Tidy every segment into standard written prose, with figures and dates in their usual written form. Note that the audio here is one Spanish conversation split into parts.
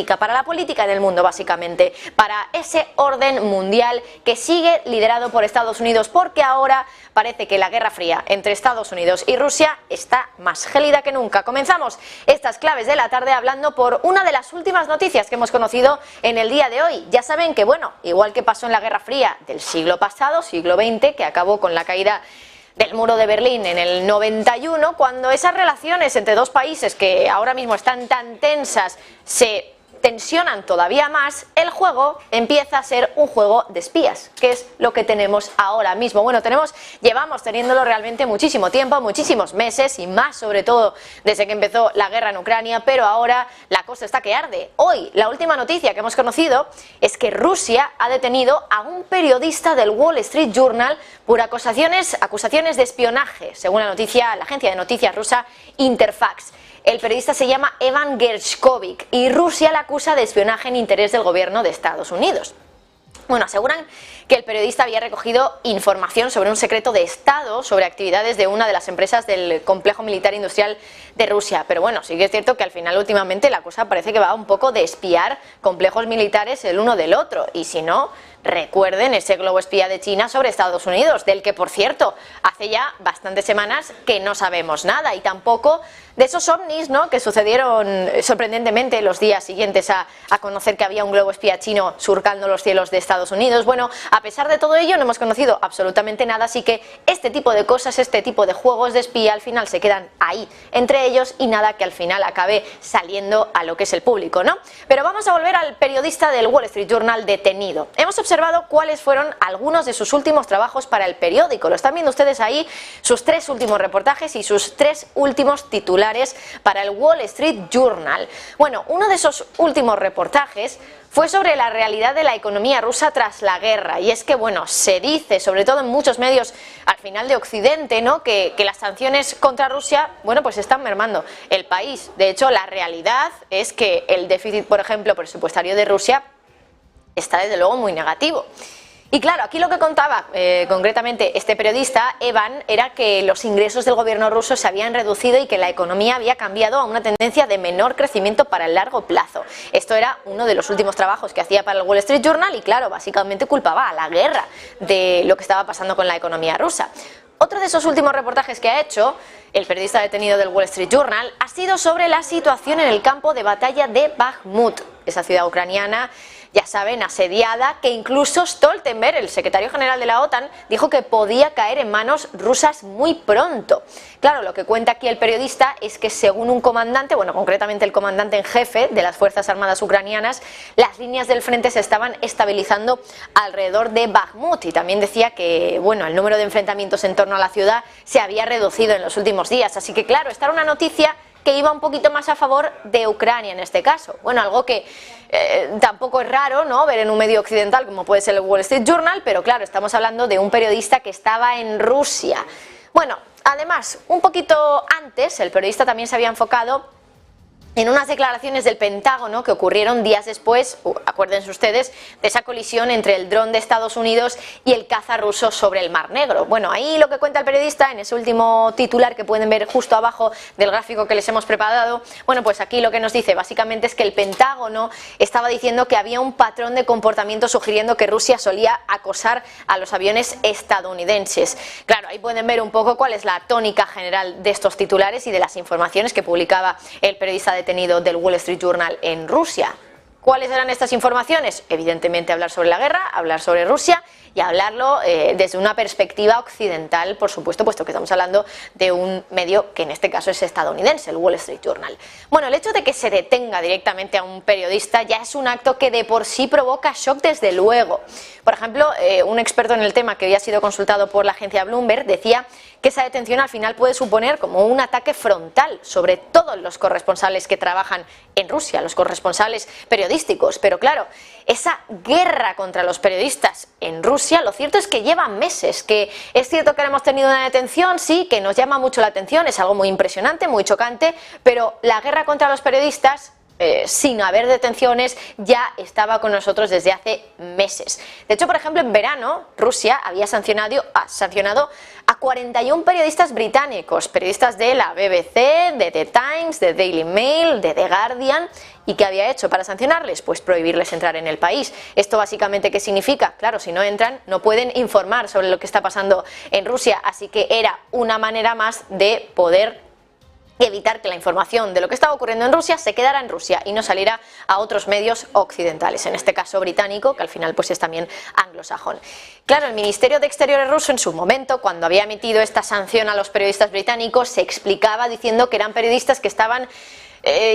para la política en el mundo, básicamente, para ese orden mundial que sigue liderado por Estados Unidos, porque ahora parece que la Guerra Fría entre Estados Unidos y Rusia está más gélida que nunca. Comenzamos estas claves de la tarde hablando por una de las últimas noticias que hemos conocido en el día de hoy. Ya saben que, bueno, igual que pasó en la Guerra Fría del siglo pasado, siglo XX, que acabó con la caída del muro de Berlín en el 91, cuando esas relaciones entre dos países que ahora mismo están tan tensas se tensionan todavía más, el juego empieza a ser un juego de espías, que es lo que tenemos ahora mismo. Bueno, llevamos teniéndolo realmente muchísimo tiempo, muchísimos meses, y más sobre todo desde que empezó la guerra en Ucrania, pero ahora la cosa está que arde. Hoy, la última noticia que hemos conocido es que Rusia ha detenido a un periodista del Wall Street Journal por acusaciones de espionaje, según la agencia de noticias rusa Interfax. El periodista se llama Evan Gershkovich y Rusia la acusa de espionaje en interés del gobierno de Estados Unidos. Bueno, aseguran que el periodista había recogido información sobre un secreto de Estado sobre actividades de una de las empresas del complejo militar industrial de Rusia. Pero bueno, sí que es cierto que al final últimamente la cosa parece que va un poco de espiar complejos militares el uno del otro. Y si no, recuerden ese globo espía de China sobre Estados Unidos, del que, por cierto, hace ya bastantes semanas que no sabemos nada, y tampoco de esos ovnis, ¿no?, que sucedieron sorprendentemente los días siguientes a conocer que había un globo espía chino surcando los cielos de Estados Unidos. Bueno, a pesar de todo ello no hemos conocido absolutamente nada, así que este tipo de cosas, este tipo de juegos de espía al final se quedan ahí entre ellos y nada que al final acabe saliendo a lo que es el público, ¿no? Pero vamos a volver al periodista del Wall Street Journal detenido. Hemos observado cuáles fueron algunos de sus últimos trabajos para el periódico. Lo están viendo ustedes ahí, sus 3 últimos reportajes y sus 3 últimos titulares para el Wall Street Journal. Bueno, uno de esos últimos reportajes fue sobre la realidad de la economía rusa tras la guerra, y es que, bueno, se dice, sobre todo en muchos medios al final de Occidente, ¿no?, que las sanciones contra Rusia, bueno, pues están mermando el país. De hecho, la realidad es que el déficit, por ejemplo, presupuestario de Rusia está desde luego muy negativo. Y claro, aquí lo que contaba concretamente este periodista, Evan, era que los ingresos del gobierno ruso se habían reducido y que la economía había cambiado a una tendencia de menor crecimiento para el largo plazo. Esto era uno de los últimos trabajos que hacía para el Wall Street Journal y claro, básicamente culpaba a la guerra de lo que estaba pasando con la economía rusa. Otro de esos últimos reportajes que ha hecho el periodista detenido del Wall Street Journal ha sido sobre la situación en el campo de batalla de Bakhmut, esa ciudad ucraniana, ya saben, asediada, que incluso Stoltenberg, el secretario general de la OTAN, dijo que podía caer en manos rusas muy pronto. Claro, lo que cuenta aquí el periodista es que según un comandante, bueno, concretamente el comandante en jefe de las Fuerzas Armadas ucranianas, las líneas del frente se estaban estabilizando alrededor de Bakhmut, y también decía que, bueno, el número de enfrentamientos en torno a la ciudad se había reducido en los últimos días. Así que claro, esta era una noticia que iba un poquito más a favor de Ucrania en este caso. Bueno, algo que tampoco es raro, ¿no?, ver en un medio occidental como puede ser el Wall Street Journal, pero claro, estamos hablando de un periodista que estaba en Rusia. Bueno, además, un poquito antes, el periodista también se había enfocado en unas declaraciones del Pentágono que ocurrieron días después, acuérdense ustedes, de esa colisión entre el dron de Estados Unidos y el caza ruso sobre el Mar Negro. Bueno, ahí lo que cuenta el periodista, en ese último titular que pueden ver justo abajo del gráfico que les hemos preparado, bueno, pues aquí lo que nos dice básicamente es que el Pentágono estaba diciendo que había un patrón de comportamiento sugiriendo que Rusia solía acosar a los aviones estadounidenses. Claro, ahí pueden ver un poco cuál es la tónica general de estos titulares y de las informaciones que publicaba el periodista detenido del Wall Street Journal en Rusia. ¿Cuáles eran estas informaciones? Evidentemente hablar sobre la guerra, hablar sobre Rusia y hablarlo desde una perspectiva occidental, por supuesto, puesto que estamos hablando de un medio que en este caso es estadounidense, el Wall Street Journal. Bueno, el hecho de que se detenga directamente a un periodista ya es un acto que de por sí provoca shock, desde luego. Por ejemplo, un experto en el tema que había sido consultado por la agencia Bloomberg decía que esa detención al final puede suponer como un ataque frontal sobre todos los corresponsales que trabajan en Rusia, los corresponsales periodísticos. Pero claro, esa guerra contra los periodistas en Rusia, lo cierto es que lleva meses, que es cierto que hemos tenido una detención, sí, que nos llama mucho la atención, es algo muy impresionante, muy chocante, pero la guerra contra los periodistas, sin haber detenciones, ya estaba con nosotros desde hace meses. De hecho, por ejemplo, en verano Rusia había sancionado a 41 periodistas británicos, periodistas de la BBC, de The Times, de Daily Mail, de The Guardian. ¿Y qué había hecho para sancionarles? Pues prohibirles entrar en el país. ¿Esto básicamente qué significa? Claro, si no entran no pueden informar sobre lo que está pasando en Rusia, así que era una manera más de poder evitar que la información de lo que estaba ocurriendo en Rusia se quedara en Rusia y no saliera a otros medios occidentales, en este caso británico, que al final pues es también anglosajón. Claro, el Ministerio de Exteriores ruso en su momento, cuando había emitido esta sanción a los periodistas británicos, se explicaba diciendo que eran periodistas que estaban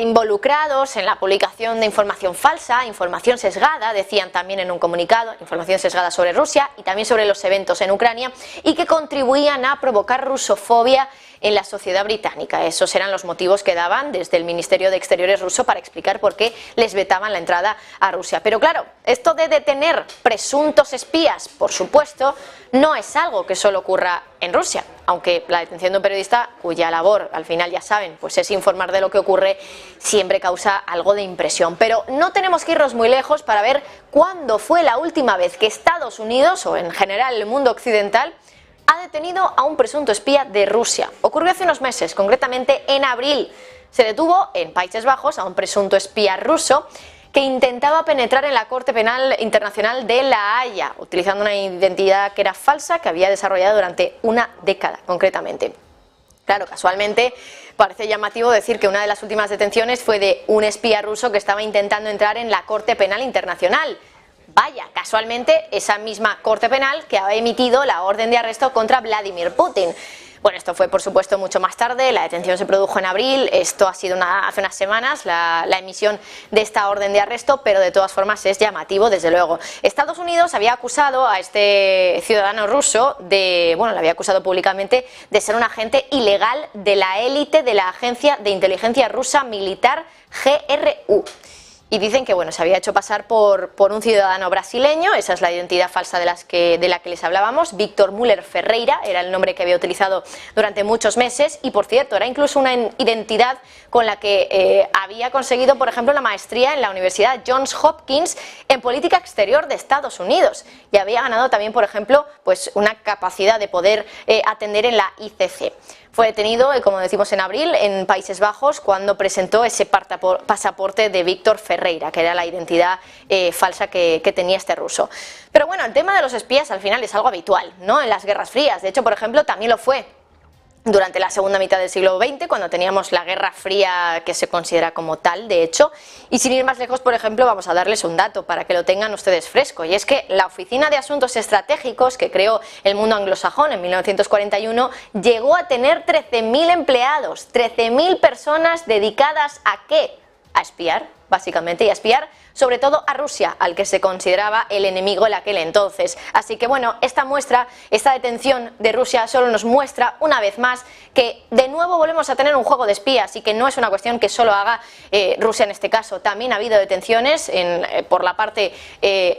involucrados en la publicación de información falsa, información sesgada, decían también en un comunicado, información sesgada sobre Rusia y también sobre los eventos en Ucrania, y que contribuían a provocar rusofobia en la sociedad británica. Esos eran los motivos que daban desde el Ministerio de Exteriores ruso para explicar por qué les vetaban la entrada a Rusia. Pero claro, esto de detener presuntos espías, por supuesto, no es algo que solo ocurra en Rusia, aunque la detención de un periodista cuya labor, al final ya saben, pues es informar de lo que ocurre, siempre causa algo de impresión. Pero no tenemos que irnos muy lejos para ver cuándo fue la última vez que Estados Unidos, o en general el mundo occidental, ha detenido a un presunto espía de Rusia. Ocurrió hace unos meses, concretamente en abril. Se detuvo en Países Bajos a un presunto espía ruso que intentaba penetrar en la Corte Penal Internacional de La Haya, utilizando una identidad que era falsa, que había desarrollado durante una década, concretamente. Claro, casualmente parece llamativo decir que una de las últimas detenciones fue de un espía ruso que estaba intentando entrar en la Corte Penal Internacional. Vaya, casualmente esa misma Corte Penal que ha emitido la orden de arresto contra Vladimir Putin. Bueno, esto fue por supuesto mucho más tarde, la detención se produjo en abril, esto ha sido hace unas semanas la emisión de esta orden de arresto, pero de todas formas es llamativo desde luego. Estados Unidos había acusado a este ciudadano ruso le había acusado públicamente de ser un agente ilegal de la élite de la agencia de inteligencia rusa militar GRU. Y dicen que se había hecho pasar por un ciudadano brasileño, esa es la identidad falsa de la que les hablábamos. Víctor Müller Ferreira era el nombre que había utilizado durante muchos meses y, por cierto, era incluso una identidad con la que había conseguido, por ejemplo, la maestría en la Universidad Johns Hopkins en política exterior de Estados Unidos, y había ganado también, por ejemplo, pues una capacidad de poder atender en la ICC. Fue detenido, como decimos, en abril en Países Bajos cuando presentó ese pasaporte de Víctor Ferreira, que era la identidad falsa que tenía este ruso. Pero bueno, el tema de los espías al final es algo habitual, ¿no?, en las guerras frías. De hecho, por ejemplo, también lo fue durante la segunda mitad del siglo XX, cuando teníamos la Guerra Fría, que se considera como tal, de hecho. Y sin ir más lejos, por ejemplo, vamos a darles un dato para que lo tengan ustedes fresco, y es que la Oficina de Asuntos Estratégicos, que creó el mundo anglosajón en 1941, llegó a tener 13.000 empleados, 13.000 personas dedicadas ¿a qué? A espiar, básicamente, y a espiar sobre todo a Rusia, al que se consideraba el enemigo en aquel entonces. Así que bueno, esta detención de Rusia solo nos muestra una vez más que de nuevo volvemos a tener un juego de espías, y que no es una cuestión que solo haga Rusia en este caso. También ha habido detenciones por la parte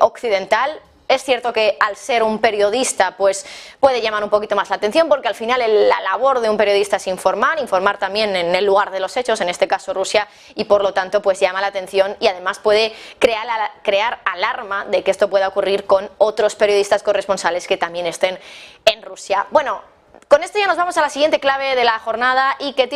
occidental. Es cierto que al ser un periodista pues puede llamar un poquito más la atención, porque al final la labor de un periodista es informar también en el lugar de los hechos, en este caso Rusia, y por lo tanto pues llama la atención y además puede crear alarma de que esto pueda ocurrir con otros periodistas corresponsales que también estén en Rusia. Bueno, con esto ya nos vamos a la siguiente clave de la jornada y que tiene